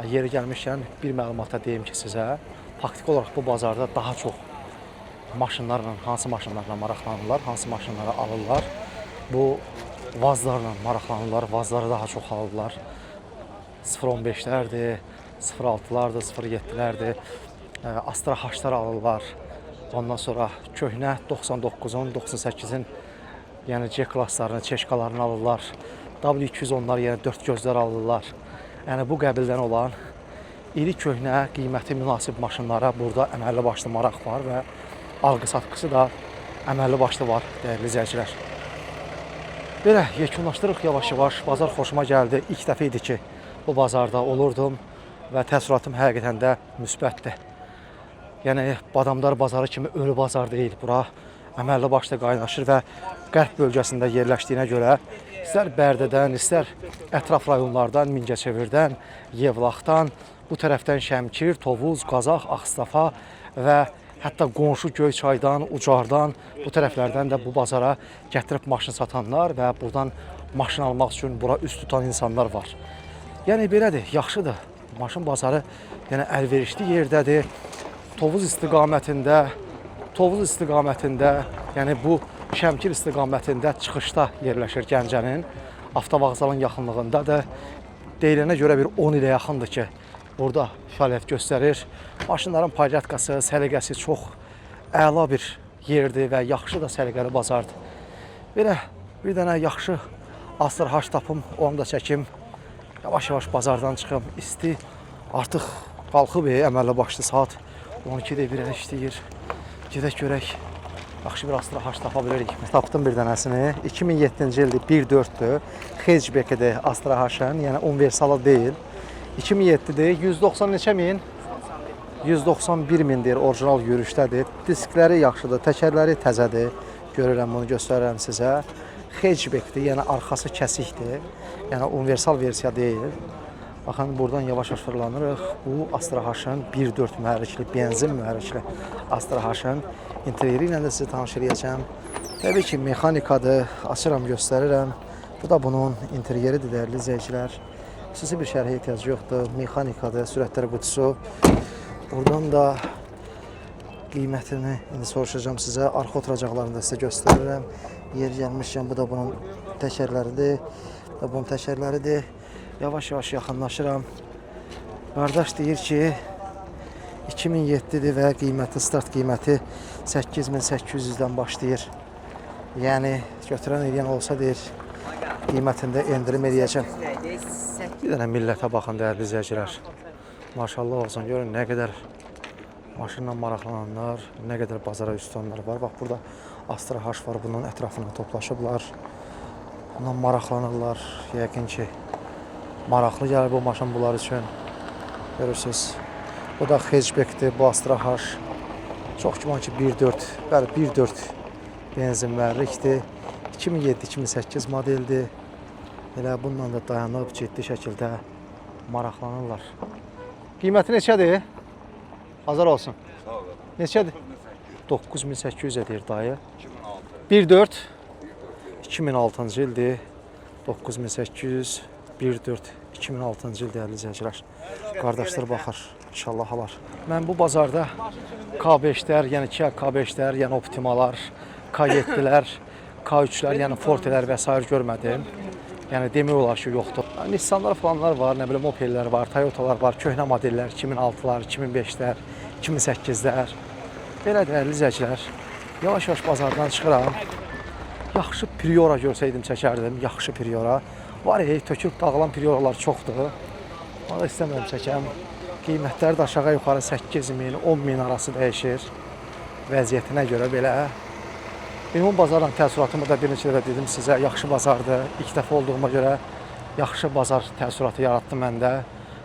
Yeri gəlmişkən bir məlumata deyim ki sizə, faktiki olaraq bu bazarda daha çox maşınlarla, hansı maşınlarla maraqlanırlar, hansı maşınları alırlar. Bu Vazlarla maraqlanırlar, Vazları daha çox alırlar. 0.15'lərdir, 0.6'lardır, 0.7'lərdir, Astra H-lar alırlar. Ondan sonra köhnə 99'un, 98'in yəni C klasslarını, çeşkalarını alırlar. W210'lar, yəni 4 gözlər alırlar. Yəni bu qəbildən olan iri köhnə, qiyməti münasib maşınlara burada əməlli başlı maraq var və alqı-satqısı da əməlli başlı var, dəyərli izləyicilər. Belə yekunlaşdırıq yavaş-yavaş. Bazar xoşuma gəldi. İlk dəfə idi ki, bu bazarda olurdum və təəssüratım həqiqətən də müsbətdir. Yəni Badamdar bazarı kimi ölü bazar deyil bura. Əməlli başlı qaynaşır və qərb bölgəsində yerləşdiyinə görə istər Bərdədən, istər ətraf rayonlardan, Mingəçevirdən, Yevlaxdan, bu tərəfdən Şəmkir, Tovuz, Qazax, Ağstafa və hətta qonşu Göyçaydan, Ucardan, bu tərəflərdən də bu bazara gətirib maşın satanlar və buradan maşın almaq üçün bura üst tutan insanlar var. Yəni belədir, yaxşıdır. Maşın bazarı yəni əlverişli yerdədir. Tovuz istiqamətində, yəni bu Şəmkir istiqamətində çıxışda yerləşir Gəncənin. Avtovağzalın yaxınlığındadır. Deyilənə görə bir 10 ilə yaxındır ki, burada fəaliyyət göstərir. Maşınların paryatkası, səliqəsi çox əla bir yerdir və yaxşı da səliqəli bazardır. Belə bir dənə yaxşı Astra H tapım, onu da çəkim. Yavaş-yavaş bazardan çıxım. İsti artıq qalxıb, əməlli başlı saat 12-də bir işləyir. Gedək görək. Yaxşı bir Astra H tapa bilərik. Tapdım bir dənəsini. 2007-ci ildir, 1.4-dür. Hatchback-dir Astra H-ın, yəni universalı deyil. 2007-dir, 190 neçə min? 191 mindir, orijinal yürüşdədir. Diskləri yaxşıdır, təkərləri təzədir. Görürəm, bunu göstərirəm sizə. Hatchback-dir, yəni arxası kəsikdir. Yəni universal versiya deyil. Baxın, buradan yavaş-yavaş fırlanırıq. Bu Astra H-ın 1.4 mühərrikli, benzin mühərrikli Astra H-ın interyeri ilə də sizi tanış edəcəm. Təbii ki, mexanikadır, açıram, göstərirəm. Bu da bunun interyeridir, dəyərli izləyicilər. Xüsusi bir şərhə ehtiyac yoxdur. Mexanikadır, sürətlər qutusu. Buradan da qiymətini indi soruşacağım sizə. Arxa oturacaqlarını da sizə göstərirəm. Yer gəlmişkən bu da bunun təkərləridir. Bu da bunun təkərləridir. Yavaş-yavaş yaxınlaşıram. Qardaş deyir ki 2007-dir və qiyməti, start qiyməti 8800-dən başlayır. Yəni götürən eləyən olsa deyir qiymətində endirim eləyəcəm. Bir dənə millətə baxın dəyərli izləyicilər. Maşallah olsun, görün nə qədər maşınla maraqlananlar, nə qədər bazara üstanlar var. Bax burada Astra H var, bunun ətrafına toplaşıblar. Bundan maraqlanırlar. Yəqin ki maraqlı gəlir bu maşın bunlar üçün. Görürsünüz. Bu da hatchbackdir, bu Astra H. Çox güman ki 1.4, bəli 1.4 benzin mühərrikdir. 2007-2008 modeldir. Elə bununla da dayanıb ciddi şəkildə maraqlanırlar. Qiyməti neçədir? Hazır olsun. Sağ ol. Neçədir? 9800 edir dayı. 1.4 2006-cı ildir. 9800 1.4 2006-cı il dəyərli izləyicilər. Qardaşlar baxır, inşallah alar. Mən bu bazarda K5-lər, yəni Kia K5-lər, yəni Optimalar, K7-lər, K3-lər, yəni Fortelər və s. görmədim. Yəni demək olar ki, yoxdur. Nissanlar falanlar var, nə bilim Opellər var, Toyotalar var, köhnə modellər, 2006-lar, 2005-lər, 2008-lər. Belə dəyərli izləyicilər, yavaş-yavaş bazardan çıxıram. Yaxşı Priora görsəydim çəkərdim, yaxşı Priora. Var töküb dağılan Prioralar çoxdur. Onu istəmirəm çəkəm. Qiymətləri də aşağı yuxarı 8000, 10000 arası dəyişir. Vəziyyətinə görə belə. Ümumi bazarla təəssüratımı da bir neçə dəfə dedim sizə, yaxşı bazardır. İlk dəfə olduğuma görə yaxşı bazar təəssüratı yaratdı məndə.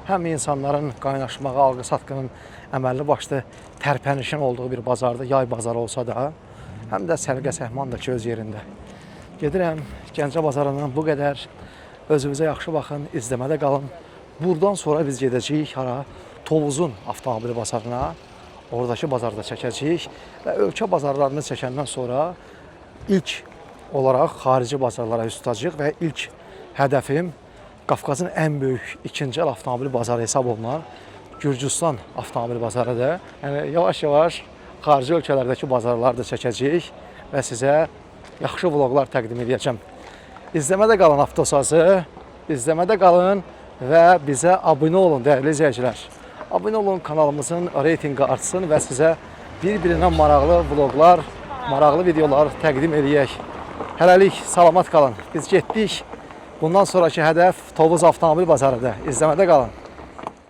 Həm insanların qaynaşmağı, alqı-satqının əməlli başlı tərpənişin olduğu bir bazardır, yay bazarı olsa da, həm də səliqə-səhman da ki öz yerində. Gedirəm Gəncə bazarından bu qədər. Özünüzə yaxşı baxın, izləmədə qalın. Buradan sonra biz gedəcəyik hara? Tovuzun avtomobil bazarına. Oradakı bazarda çəkəcəyik və ölkə bazarlarını çəkəndən sonra ilk olaraq xarici bazarlara üst tutacağıq və ilk hədəfim Qafqazın ən böyük ikinci el avtomobil bazarı hesab olunan Gürcüstan avtomobil bazarıdır. Yəni yavaş-yavaş xarici ölkələrdəki bazarları da çəkəcəyik və sizə yaxşı vloqlar təqdim edəcəm. İzləmədə qalın Avtosazı, izləmədə qalın və bizə abunə olun dəyərli izləyicilər. Abunə olun, kanalımızın reytinqi artsın və sizə bir-birindən maraqlı vloqlar, maraqlı videolar təqdim edək. Hələlik salamat qalın. Biz getdik. Bundan sonraki hədəf Tovuz avtomobil bazarıdır. İzləmədə qalın.